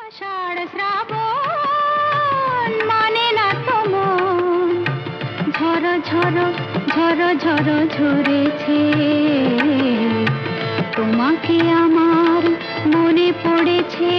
আষাঢ় শ্রাবণ মানে না তো মন, ঝড় ঝড় ঝড় ঝড় ঝরেছে, তোমাকে আমার মনে পড়েছে।